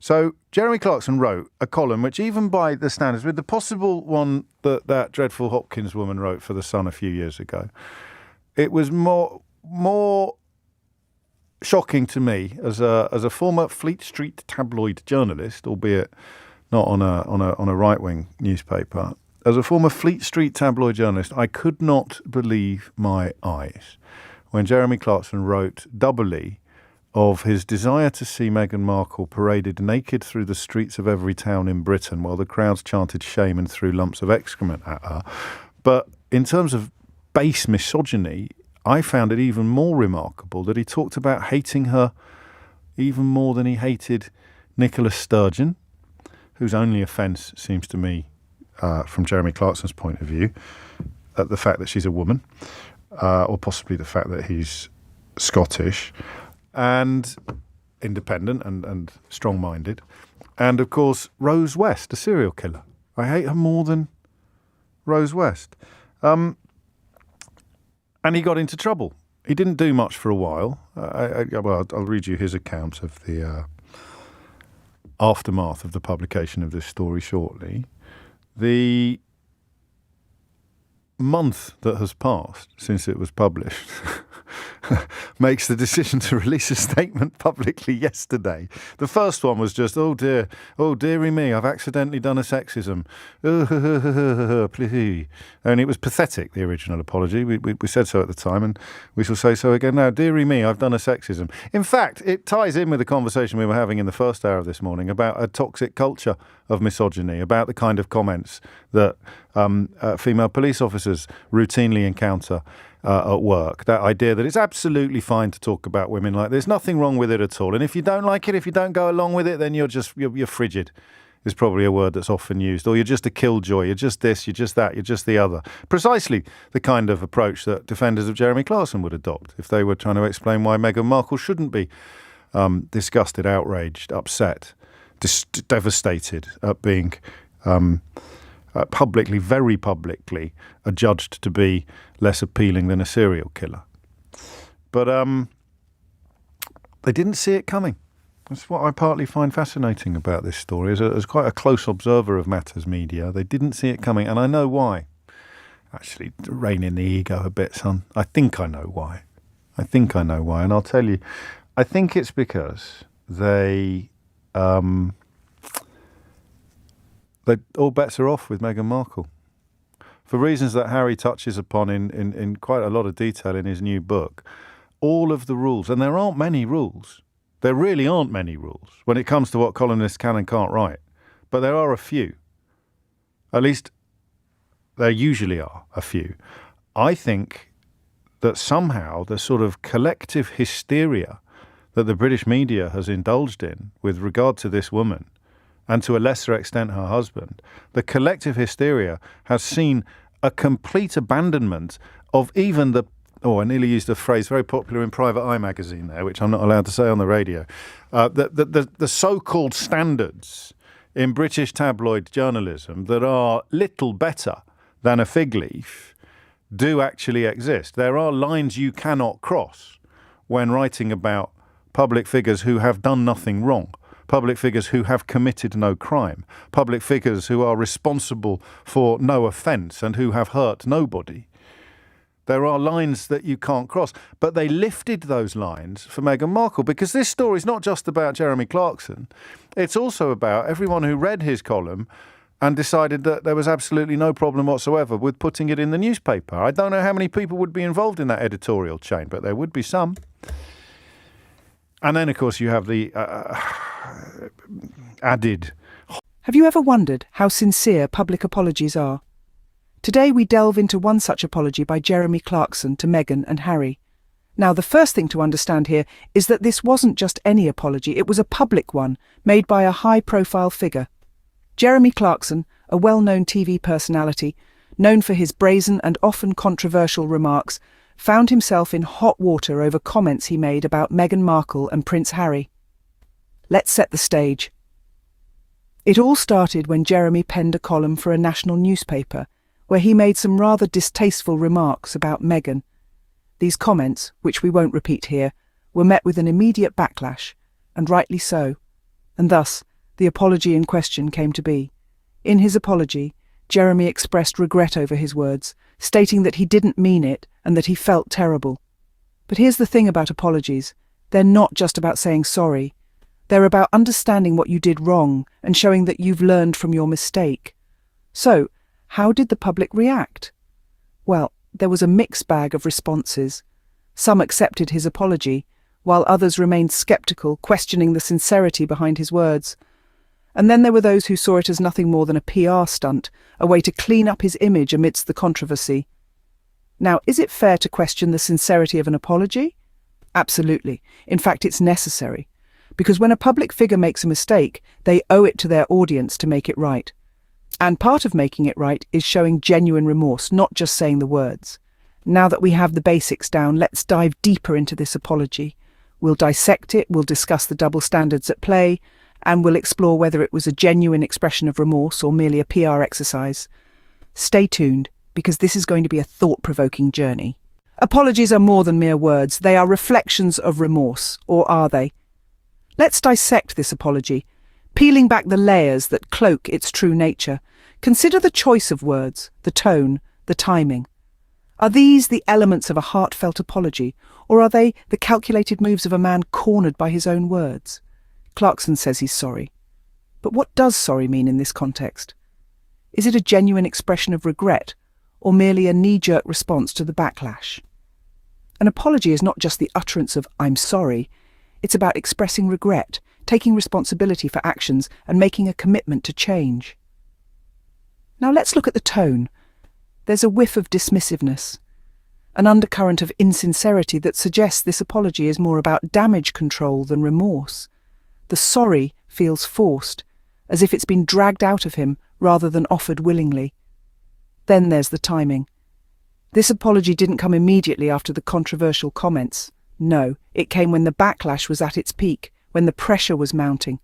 So Jeremy Clarkson wrote a column which, even by the standards, with the possible one that dreadful Hopkins woman wrote for The Sun a few years ago, it was more shocking to me as a former Fleet Street tabloid journalist, albeit not on a right-wing newspaper. As a former Fleet Street tabloid journalist, I could not believe my eyes when Jeremy Clarkson wrote doubly of his desire to see Meghan Markle paraded naked through the streets of every town in Britain while the crowds chanted shame and threw lumps of excrement at her. But in terms of base misogyny, I found it even more remarkable that he talked about hating her even more than he hated Nicola Sturgeon, whose only offence seems to me, from Jeremy Clarkson's point of view, the fact that she's a woman, or possibly the fact that he's Scottish and independent and strong-minded. And, of course, Rose West, a serial killer. I hate her more than Rose West. And he got into trouble. He didn't do much for a while. I'll read you his account of the aftermath of the publication of this story shortly. The month that has passed since it was published makes the decision to release a statement publicly yesterday. The first one was just, oh dearie me, I've accidentally done a sexism. Please. And it was pathetic, the original apology. We said so at the time, and we shall say so again now. Dearie me, I've done a sexism. In fact, it ties in with the conversation we were having in the first hour of this morning about a toxic culture of misogyny, about the kind of comments that female police officers routinely encounter at work. That idea that it's absolutely fine to talk about women like this, nothing wrong with it at all. And if you don't like it, if you don't go along with it, then you're frigid, is probably a word that's often used. Or you're just a killjoy, you're just this, you're just that, you're just the other. Precisely the kind of approach that defenders of Jeremy Clarkson would adopt if they were trying to explain why Meghan Markle shouldn't be disgusted, outraged, upset, devastated at being publicly, very publicly, adjudged to be less appealing than a serial killer. But they didn't see it coming. That's what I partly find fascinating about this story. As quite a close observer of matters media, they didn't see it coming, and I know why. Actually, rein in the ego a bit, son. I think I know why. And I'll tell you. I think it's because they all bets are off with Meghan Markle. For reasons that Harry touches upon in quite a lot of detail in his new book, all of the rules, and there aren't many rules, there really aren't many rules when it comes to what columnists can and can't write, but there are a few. At least there usually are a few. I think that somehow the sort of collective hysteria that the British media has indulged in with regard to this woman, and to a lesser extent her husband, the collective hysteria has seen a complete abandonment of even the, I nearly used a phrase very popular in Private Eye magazine there, which I'm not allowed to say on the radio, the so-called standards in British tabloid journalism that are little better than a fig leaf do actually exist. There are lines you cannot cross when writing about public figures who have done nothing wrong, public figures who have committed no crime, public figures who are responsible for no offence and who have hurt nobody. There are lines that you can't cross. But they lifted those lines for Meghan Markle because this story is not just about Jeremy Clarkson. It's also about everyone who read his column and decided that there was absolutely no problem whatsoever with putting it in the newspaper. I don't know how many people would be involved in that editorial chain, but there would be some. And then, of course, you have the added. Have you ever wondered how sincere public apologies are? Today we delve into one such apology by Jeremy Clarkson to Meghan and Harry. Now, the first thing to understand here is that this wasn't just any apology, it was a public one, made by a high-profile figure. Jeremy Clarkson, a well-known TV personality, known for his brazen and often controversial remarks, found himself in hot water over comments he made about Meghan Markle and Prince Harry. Let's set the stage. It all started when Jeremy penned a column for a national newspaper, where he made some rather distasteful remarks about Meghan. These comments, which we won't repeat here, were met with an immediate backlash, and rightly so, and thus the apology in question came to be. In his apology, Jeremy expressed regret over his words, stating that he didn't mean it and that he felt terrible. But here's the thing about apologies. They're not just about saying sorry. They're about understanding what you did wrong and showing that you've learned from your mistake. So, how did the public react? Well, there was a mixed bag of responses. Some accepted his apology, while others remained skeptical, questioning the sincerity behind his words. And then there were those who saw it as nothing more than a PR stunt, a way to clean up his image amidst the controversy. Now, is it fair to question the sincerity of an apology? Absolutely. In fact, it's necessary. Because when a public figure makes a mistake, they owe it to their audience to make it right. And part of making it right is showing genuine remorse, not just saying the words. Now that we have the basics down, let's dive deeper into this apology. We'll dissect it, we'll discuss the double standards at play, and we'll explore whether it was a genuine expression of remorse or merely a PR exercise. Stay tuned, because this is going to be a thought-provoking journey. Apologies are more than mere words. They are reflections of remorse, or are they? Let's dissect this apology, peeling back the layers that cloak its true nature. Consider the choice of words, the tone, the timing. Are these the elements of a heartfelt apology, or are they the calculated moves of a man cornered by his own words? Clarkson says he's sorry. But what does sorry mean in this context? Is it a genuine expression of regret, or merely a knee-jerk response to the backlash? An apology is not just the utterance of "I'm sorry." It's about expressing regret, taking responsibility for actions, and making a commitment to change. Now let's look at the tone. There's a whiff of dismissiveness, an undercurrent of insincerity that suggests this apology is more about damage control than remorse. The sorry feels forced, as if it's been dragged out of him rather than offered willingly. Then there's the timing. This apology didn't come immediately after the controversial comments. No, it came when the backlash was at its peak, when the pressure was mounting.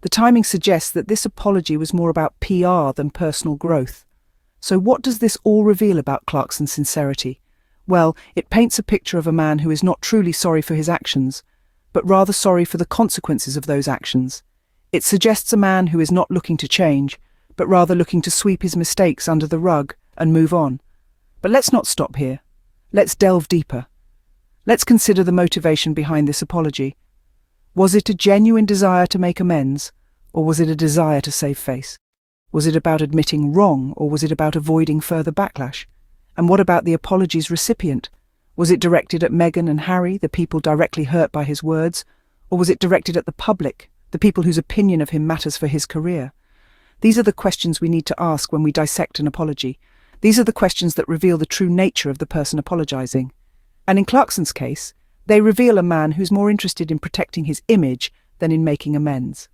The timing suggests that this apology was more about PR than personal growth. So what does this all reveal about Clarkson's sincerity? Well, it paints a picture of a man who is not truly sorry for his actions, but rather sorry for the consequences of those actions. It suggests a man who is not looking to change, but rather looking to sweep his mistakes under the rug and move on. But let's not stop here. Let's delve deeper. Let's consider the motivation behind this apology. Was it a genuine desire to make amends, or was it a desire to save face? Was it about admitting wrong, or was it about avoiding further backlash? And what about the apology's recipient? Was it directed at Meghan and Harry, the people directly hurt by his words, or was it directed at the public, the people whose opinion of him matters for his career? These are the questions we need to ask when we dissect an apology. These are the questions that reveal the true nature of the person apologizing. And in Clarkson's case, they reveal a man who's more interested in protecting his image than in making amends.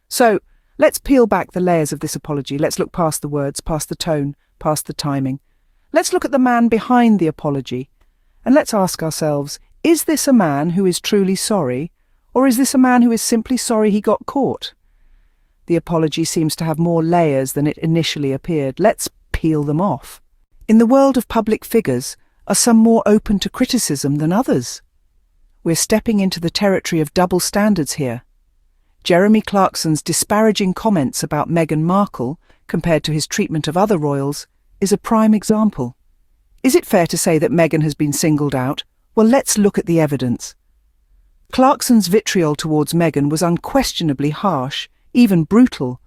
So, let's peel back the layers of this apology. Let's look past the words, past the tone, past the timing. Let's look at the man behind the apology. And let's ask ourselves, is this a man who is truly sorry, or is this a man who is simply sorry he got caught? The apology seems to have more layers than it initially appeared. Let's peel them off. In the world of public figures, are some more open to criticism than others? We're stepping into the territory of double standards here. Jeremy Clarkson's disparaging comments about Meghan Markle, compared to his treatment of other royals, is a prime example. Is it fair to say that Meghan has been singled out? Well, let's look at the evidence. Clarkson's vitriol towards Meghan was unquestionably harsh, even brutal.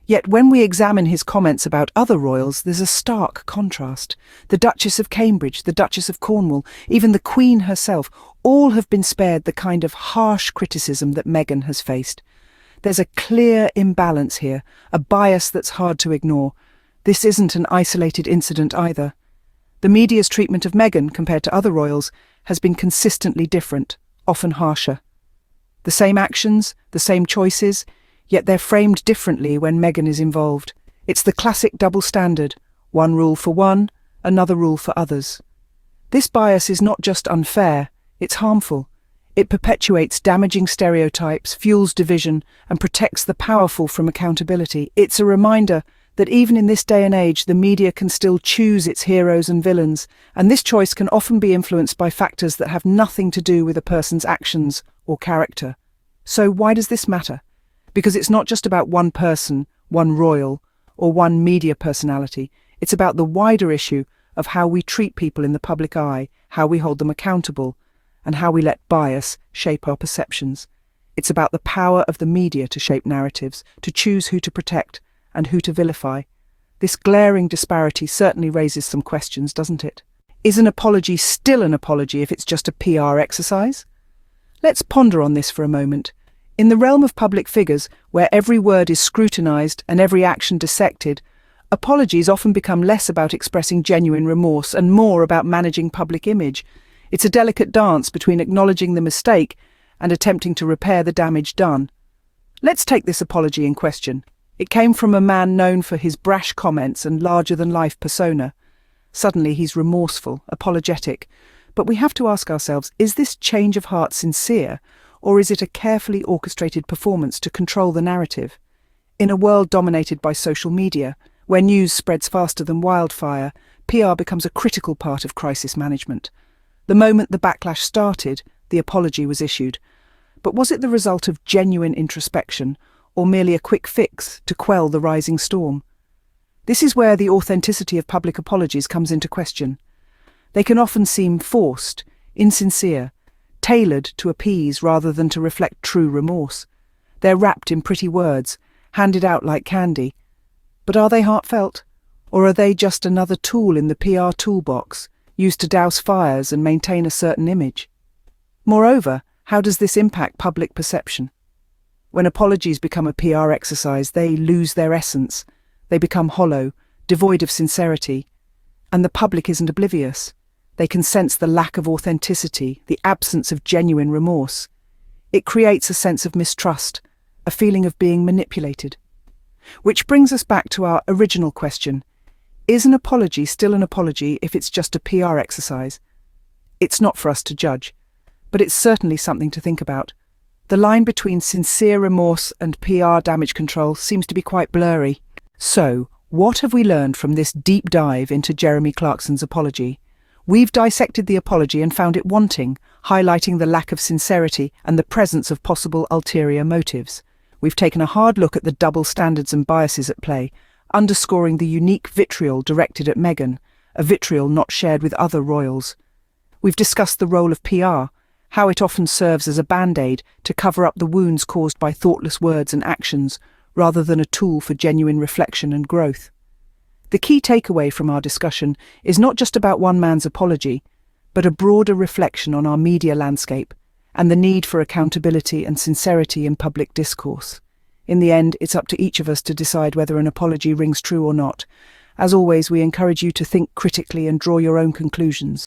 Yet when we examine his comments about other royals, there's a stark contrast. The Duchess of Cambridge, the Duchess of Cornwall, even the Queen herself, all have been spared the kind of harsh criticism that Meghan has faced. There's a clear imbalance here, a bias that's hard to ignore. This isn't an isolated incident either. The media's treatment of Meghan, compared to other royals, has been consistently different, often harsher. The same actions, the same choices, yet they're framed differently when Meghan is involved. It's the classic double standard, one rule for one, another rule for others. This bias is not just unfair, it's harmful. It perpetuates damaging stereotypes, fuels division, and protects the powerful from accountability. It's a reminder that even in this day and age, the media can still choose its heroes and villains, and this choice can often be influenced by factors that have nothing to do with a person's actions or character. So why does this matter? Because it's not just about one person, one royal, or one media personality. It's about the wider issue of how we treat people in the public eye, how we hold them accountable, and how we let bias shape our perceptions. It's about the power of the media to shape narratives, to choose who to protect and who to vilify. This glaring disparity certainly raises some questions, doesn't it? Is an apology still an apology if it's just a PR exercise? Let's ponder on this for a moment. In the realm of public figures, where every word is scrutinized and every action dissected, apologies often become less about expressing genuine remorse and more about managing public image. It's a delicate dance between acknowledging the mistake and attempting to repair the damage done. Let's take this apology in question. It came from a man known for his brash comments and larger-than-life persona. Suddenly he's remorseful, apologetic. But we have to ask ourselves, is this change of heart sincere, or is it a carefully orchestrated performance to control the narrative? In a world dominated by social media, where news spreads faster than wildfire, PR becomes a critical part of crisis management. The moment the backlash started, the apology was issued. But was it the result of genuine introspection, or merely a quick fix to quell the rising storm? This is where the authenticity of public apologies comes into question. They can often seem forced, insincere, tailored to appease rather than to reflect true remorse. They're wrapped in pretty words, handed out like candy. But are they heartfelt? Or are they just another tool in the PR toolbox, used to douse fires and maintain a certain image? Moreover, how does this impact public perception? When apologies become a PR exercise, they lose their essence. They become hollow, devoid of sincerity. And the public isn't oblivious. They can sense the lack of authenticity, the absence of genuine remorse. It creates a sense of mistrust, a feeling of being manipulated. Which brings us back to our original question. Is an apology still an apology if it's just a PR exercise? It's not for us to judge, but it's certainly something to think about. The line between sincere remorse and PR damage control seems to be quite blurry. So, what have we learned from this deep dive into Jeremy Clarkson's apology? We've dissected the apology and found it wanting, highlighting the lack of sincerity and the presence of possible ulterior motives. We've taken a hard look at the double standards and biases at play, underscoring the unique vitriol directed at Meghan, a vitriol not shared with other royals. We've discussed the role of PR, how it often serves as a band-aid to cover up the wounds caused by thoughtless words and actions, rather than a tool for genuine reflection and growth. The key takeaway from our discussion is not just about one man's apology, but a broader reflection on our media landscape and the need for accountability and sincerity in public discourse. In the end, it's up to each of us to decide whether an apology rings true or not. As always, we encourage you to think critically and draw your own conclusions.